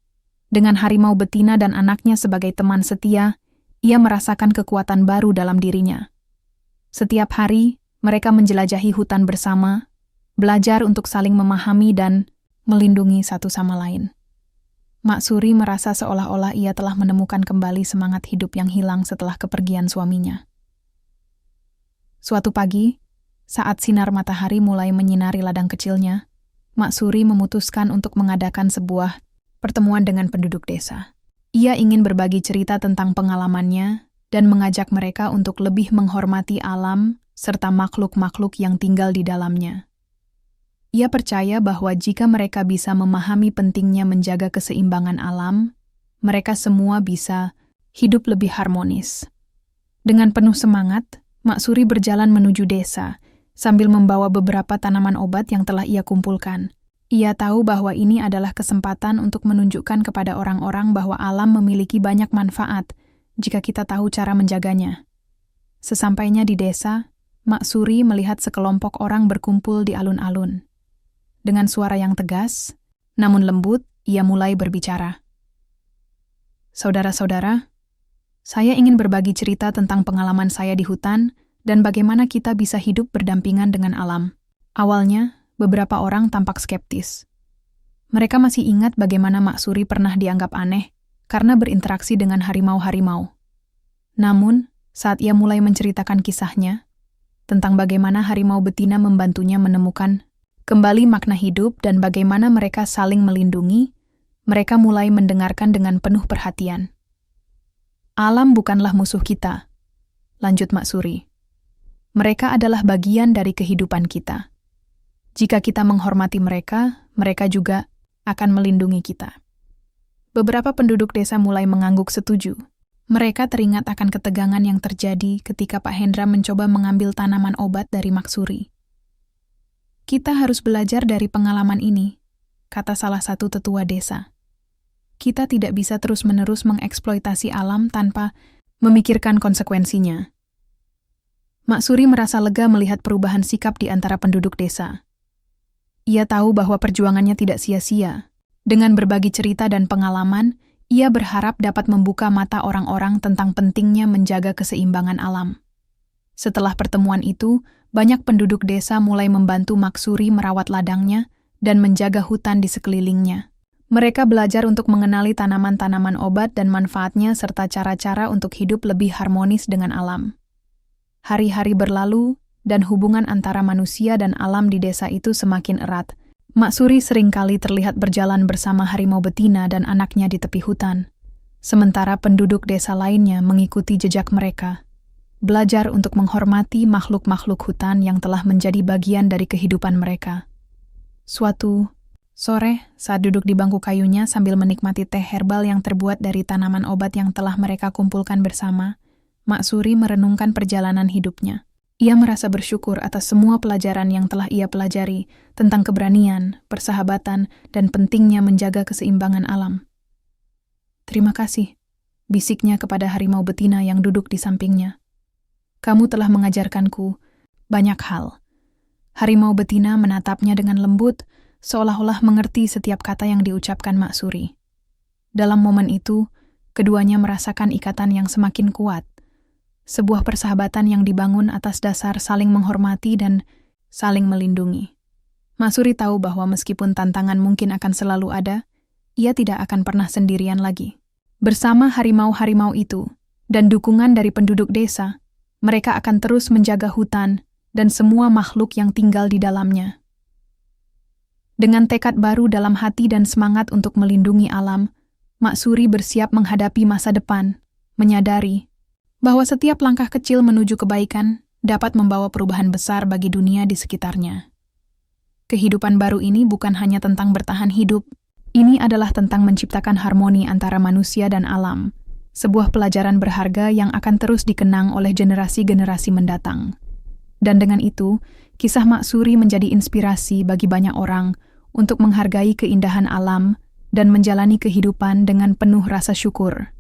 Dengan harimau betina dan anaknya sebagai teman setia, ia merasakan kekuatan baru dalam dirinya. Setiap hari, mereka menjelajahi hutan bersama, belajar untuk saling memahami dan melindungi satu sama lain. Mak Suri merasa seolah-olah ia telah menemukan kembali semangat hidup yang hilang setelah kepergian suaminya. Suatu pagi, saat sinar matahari mulai menyinari ladang kecilnya, Mak Suri memutuskan untuk mengadakan sebuah pertemuan dengan penduduk desa. Ia ingin berbagi cerita tentang pengalamannya dan mengajak mereka untuk lebih menghormati alam serta makhluk-makhluk yang tinggal di dalamnya. Ia percaya bahwa jika mereka bisa memahami pentingnya menjaga keseimbangan alam, mereka semua bisa hidup lebih harmonis. Dengan penuh semangat, Mak Suri berjalan menuju desa, sambil membawa beberapa tanaman obat yang telah ia kumpulkan. Ia tahu bahwa ini adalah kesempatan untuk menunjukkan kepada orang-orang bahwa alam memiliki banyak manfaat jika kita tahu cara menjaganya. Sesampainya di desa, Mak Suri melihat sekelompok orang berkumpul di alun-alun. Dengan suara yang tegas, namun lembut, ia mulai berbicara. Saudara-saudara, saya ingin berbagi cerita tentang pengalaman saya di hutan dan bagaimana kita bisa hidup berdampingan dengan alam. Awalnya, beberapa orang tampak skeptis. Mereka masih ingat bagaimana Mak Suri pernah dianggap aneh karena berinteraksi dengan harimau-harimau. Namun, saat ia mulai menceritakan kisahnya tentang bagaimana harimau betina membantunya menemukan kembali makna hidup dan bagaimana mereka saling melindungi, mereka mulai mendengarkan dengan penuh perhatian. Alam bukanlah musuh kita, lanjut Mak Suri. Mereka adalah bagian dari kehidupan kita. Jika kita menghormati mereka, mereka juga akan melindungi kita. Beberapa penduduk desa mulai mengangguk setuju. Mereka teringat akan ketegangan yang terjadi ketika Pak Hendra mencoba mengambil tanaman obat dari Mak Suri. Kita harus belajar dari pengalaman ini, kata salah satu tetua desa. Kita tidak bisa terus-menerus mengeksploitasi alam tanpa memikirkan konsekuensinya. Mak Suri merasa lega melihat perubahan sikap di antara penduduk desa. Ia tahu bahwa perjuangannya tidak sia-sia. Dengan berbagi cerita dan pengalaman, ia berharap dapat membuka mata orang-orang tentang pentingnya menjaga keseimbangan alam. Setelah pertemuan itu, banyak penduduk desa mulai membantu Maksuri merawat ladangnya dan menjaga hutan di sekelilingnya. Mereka belajar untuk mengenali tanaman-tanaman obat dan manfaatnya serta cara-cara untuk hidup lebih harmonis dengan alam. Hari-hari berlalu, dan hubungan antara manusia dan alam di desa itu semakin erat. Maksuri seringkali terlihat berjalan bersama harimau betina dan anaknya di tepi hutan, sementara penduduk desa lainnya mengikuti jejak mereka, belajar untuk menghormati makhluk-makhluk hutan yang telah menjadi bagian dari kehidupan mereka. Suatu sore, saat duduk di bangku kayunya sambil menikmati teh herbal yang terbuat dari tanaman obat yang telah mereka kumpulkan bersama, Maksuri merenungkan perjalanan hidupnya. Ia merasa bersyukur atas semua pelajaran yang telah ia pelajari tentang keberanian, persahabatan, dan pentingnya menjaga keseimbangan alam. "Terima kasih," bisiknya kepada harimau betina yang duduk di sampingnya. "Kamu telah mengajarkanku banyak hal." Harimau betina menatapnya dengan lembut, seolah-olah mengerti setiap kata yang diucapkan Maksuri. Dalam momen itu, keduanya merasakan ikatan yang semakin kuat. Sebuah persahabatan yang dibangun atas dasar saling menghormati dan saling melindungi. Maksuri tahu bahwa meskipun tantangan mungkin akan selalu ada, ia tidak akan pernah sendirian lagi. Bersama harimau-harimau itu, dan dukungan dari penduduk desa, mereka akan terus menjaga hutan dan semua makhluk yang tinggal di dalamnya. Dengan tekad baru dalam hati dan semangat untuk melindungi alam, Maksuri bersiap menghadapi masa depan, menyadari bahwa setiap langkah kecil menuju kebaikan dapat membawa perubahan besar bagi dunia di sekitarnya. Kehidupan baru ini bukan hanya tentang bertahan hidup, ini adalah tentang menciptakan harmoni antara manusia dan alam, sebuah pelajaran berharga yang akan terus dikenang oleh generasi-generasi mendatang. Dan dengan itu, kisah Maksuri menjadi inspirasi bagi banyak orang untuk menghargai keindahan alam dan menjalani kehidupan dengan penuh rasa syukur.